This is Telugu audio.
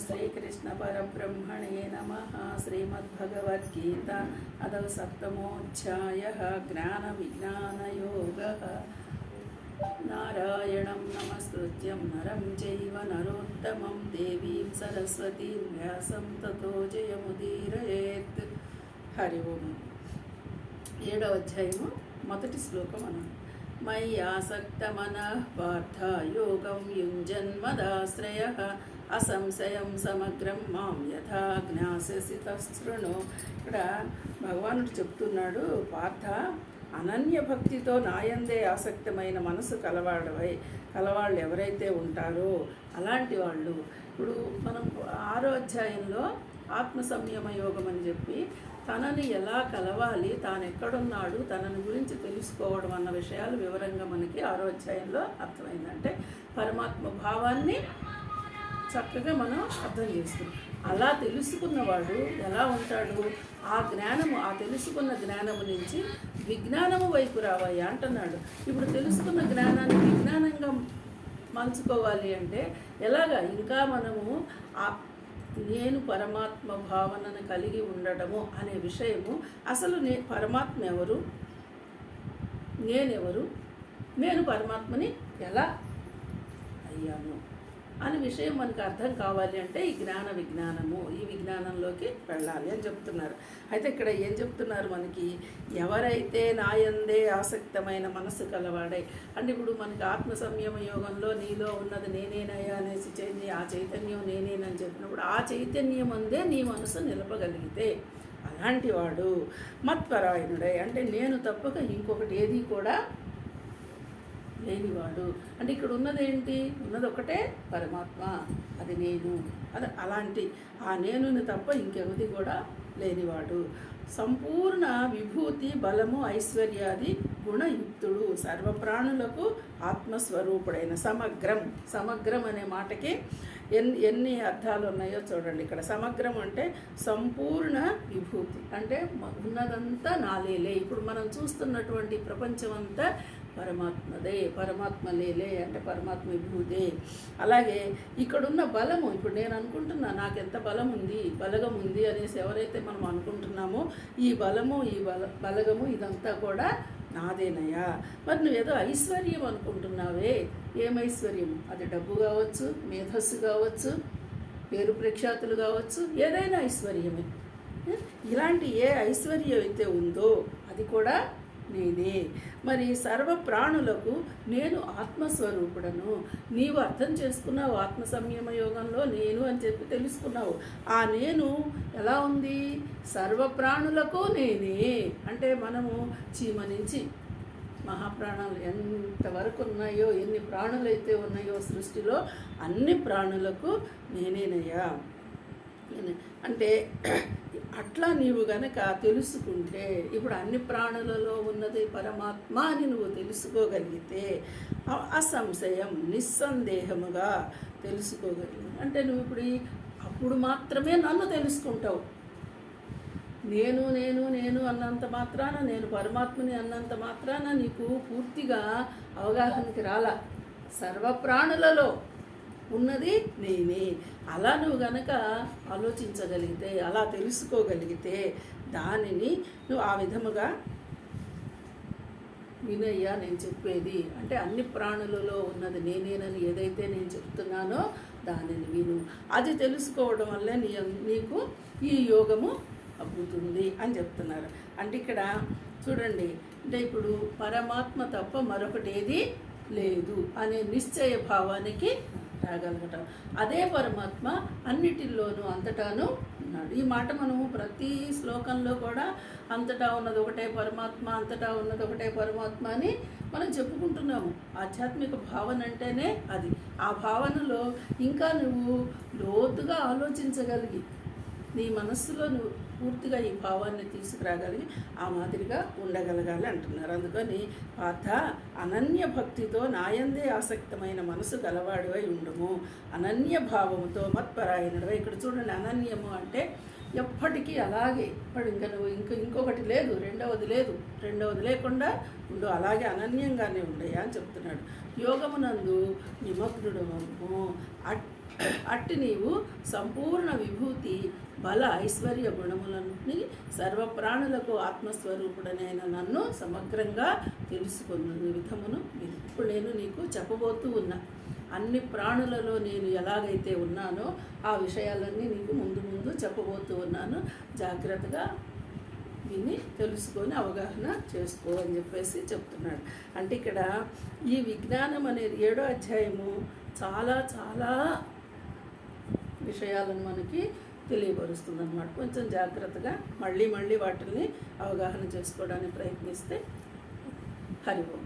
श्रीकृष्णपरब्रह्मणे नमः। श्रीमद्भगवद्गीता अदौ सप्तमोऽध्यायः ज्ञानविज्ञानयोगः। नारायणं नमस्कृत्यं नरं चैव नरोत्तमं देवीं सरस्वतीं व्यासं ततो जयमुदीरयेत्। हरि ओं। 7వ అధ్యాయము మొదటి శ్లోకం అను. మయి ఆసక్తమనః పార్థ యోగం యుంజన్మదాశ్రయః అసంశయం సమగ్రం మాం యథా జ్ఞాస్యసి తశృణు. ఇక్కడ భగవానుడు చెప్తున్నాడు, పార్థ అనన్య భక్తితో నాయందే ఆసక్తమైన మనసు కలవాళ్ళు ఎవరైతే ఉంటారో అలాంటి వాళ్ళు. ఇప్పుడు మనం 6వ అధ్యాయంలో ఆత్మ సంయమ యోగం అని చెప్పి తనని ఎలా కలవాలి, తాను ఎక్కడున్నాడు, తనని గురించి తెలుసుకోవడం అన్న విషయాలు వివరంగా మనకి 6వ అధ్యాయంలో అర్థమైందంటే పరమాత్మ భావాన్ని చక్కగా మనం అర్థం చేసుకున్నాం. అలా తెలుసుకున్నవాడు ఎలా ఉంటాడు, ఆ జ్ఞానము, ఆ తెలుసుకున్న జ్ఞానము నుంచి విజ్ఞానము వైపు రావయ్యా అంటున్నాడు. ఇప్పుడు తెలుసుకున్న జ్ఞానాన్ని విజ్ఞానంగా మలుచుకోవాలి అంటే ఎలాగా, ఇంకా మనము ఆ నేను పరమాత్మ భావనను కలిగి ఉండడము అనే విషయము, అసలు పరమాత్మ ఎవరు, నేనెవరు, నేను పరమాత్మని ఎలా అయ్యాను అనే విషయం మనకు అర్థం కావాలి అంటే ఈ విజ్ఞానము, ఈ విజ్ఞానంలోకి వెళ్ళాలి అని చెప్తున్నారు. అయితే ఇక్కడ ఏం చెప్తున్నారు మనకి, ఎవరైతే నాయందే ఆసక్తమైన మనసు కలవాడే అంటే ఇప్పుడు మనకి ఆత్మ సంయమ యోగంలో నీలో ఉన్నది నేనేనయ్యా అనేసి ఆ చైతన్యం నేనేనని చెప్పినప్పుడు ఆ చైతన్యం అందే నీ మనసు నిలపగలిగితే అలాంటి వాడు మత్పరాయణుడై, అంటే నేను తప్పక ఇంకొకటి ఏది కూడా లేనివాడు. అంటే ఇక్కడ ఉన్నదేంటి, ఉన్నది ఒకటే పరమాత్మ, అది నేను, అది అలాంటి ఆ నేనుని తప్ప ఇంకెవది కూడా లేనివాడు. సంపూర్ణ విభూతి బలము ఐశ్వర్యాది గుణయుక్తుడు, సర్వప్రాణులకు ఆత్మస్వరూపుడైన సమగ్రం అనే మాటకి ఎన్ని అర్థాలు ఉన్నాయో చూడండి. ఇక్కడ సమగ్రం అంటే సంపూర్ణ విభూతి, అంటే ఉన్నదంతా నాలేలే. ఇప్పుడు మనం చూస్తున్నటువంటి ప్రపంచం అంతా పరమాత్మదే, పరమాత్మ లేలే అంటే పరమాత్మ విభూతే. అలాగే ఇక్కడున్న బలము, ఇప్పుడు నేను అనుకుంటున్నా నాకెంత బలగం ఉంది అనేసి ఎవరైతే మనం అనుకుంటున్నామో ఈ బలము, ఈ బలగము ఇదంతా కూడా నాదేనయ్యా. మరి నువ్వేదో ఐశ్వర్యం అనుకుంటున్నావే, ఏమైశ్వర్యం, అది డబ్బు కావచ్చు, మేధస్సు కావచ్చు, పేరు ప్రఖ్యాతులు కావచ్చు, ఏదైనా ఐశ్వర్యమే. ఇలాంటి ఏ ఐశ్వర్యం అయితే ఉందో అది కూడా నేనే. మరి సర్వ ప్రాణులకు నేను ఆత్మస్వరూపుడను. నీవు అర్థం చేసుకున్నావు ఆత్మ సంయమ యోగంలో నేను అని చెప్పి తెలుసుకున్నావు. ఆ నేను ఎలా ఉంది, సర్వ ప్రాణులకు నేనే. అంటే మనము చీమ నుంచి మహాప్రాణాలు ఎంతవరకు ఉన్నాయో, ఎన్ని ప్రాణులైతే ఉన్నాయో సృష్టిలో అన్ని ప్రాణులకు నేనేనయ్యా. అంటే అట్లా నీవు గనక తెలుసుకుంటే, ఇప్పుడు అన్ని ప్రాణులలో ఉన్నది పరమాత్మ అని నువ్వు తెలుసుకోగలిగితే అసంశయం నిస్సందేహముగా తెలుసుకోగలిగి, అంటే నువ్వు ఇప్పుడు అప్పుడు మాత్రమే నన్ను తెలుసుకుంటావు. నేను నేను నేను అన్నంత మాత్రాన, నేను పరమాత్మని అన్నంత మాత్రాన నీకు పూర్తిగా అవగాహనకి రాలా. సర్వప్రాణులలో ఉన్నది నేనే. అలా నువ్వు గనక ఆలోచించగలిగితే, అలా తెలుసుకోగలిగితే దానిని నువ్వు ఆ విధముగా వినయ్యా నేను చెప్పేది, అంటే అన్ని ప్రాణులలో ఉన్నది నేనేనని ఏదైతే నేను చెప్తున్నానో దానిని విను. అది తెలుసుకోవడం వల్లే నీకు ఈ యోగము అబ్బుతుంది అని చెప్తున్నారు. అంటే ఇక్కడ చూడండి, అంటే ఇప్పుడు పరమాత్మ తప్ప మరొకటి ఏది లేదు అనే నిశ్చయ భావానికి రాగలగటం. అదే పరమాత్మ అన్నిటిల్లోనూ అంతటాను ఉన్నాడు. ఈ మాట మనము ప్రతి శ్లోకంలో కూడా అంతటా ఉన్నది ఒకటే పరమాత్మ, అంతటా ఉన్నది ఒకటే పరమాత్మ అని మనం చెప్పుకుంటున్నాము. ఆధ్యాత్మిక భావన అంటేనే అది. ఆ భావనలో ఇంకా నువ్వు లోతుగా ఆలోచించగలిగి నీ మనస్సులో నువ్వు పూర్తిగా ఈ భావాన్ని తీసుకురాగలిగి ఆ మాదిరిగా ఉండగలగాలి అంటున్నారు. అందుకని పార్థ అనన్య భక్తితో నాయందే ఆసక్తమైన మనసు గలవాడివై ఉండుము, అనన్య భావముతో మత్పరాయణుడివై. ఇక్కడ చూడండి, అనన్యము అంటే ఎప్పటికీ అలాగే, ఇప్పుడు ఇంకా నువ్వు ఇంకొకటి లేదు, రెండవది లేకుండా ఉండు, అలాగే అనన్యంగానే ఉండయా అని చెప్తున్నాడు. యోగమునందు నిమగ్నుడము, అట్టి నీవు సంపూర్ణ విభూతి బల ఐశ్వర్య గుణములని సర్వప్రాణులకు ఆత్మస్వరూపుడనైన నన్ను సమగ్రంగా తెలుసుకున్న విధమును ఇప్పుడు నేను నీకు చెప్పబోతూ ఉన్నా. అన్ని ప్రాణులలో నేను ఎలాగైతే ఉన్నానో ఆ విషయాలన్నీ నీకు ముందు ముందు చెప్పబోతూ ఉన్నాను. జాగ్రత్తగా విని తెలుసుకొని అవగాహన చేసుకో అని చెప్పేసి చెప్తున్నాడు. అంటే ఇక్కడ ఈ విజ్ఞానం అనేది 7వ అధ్యాయము చాలా చాలా విషయాలను మనకి తెలియపరుస్తుంది అన్నమాట. కొంచెం జాగ్రత్తగా మళ్ళీ వాటిని అవగాహన చేసుకోవడానికి ప్రయత్నిస్తే. హరి ఓం.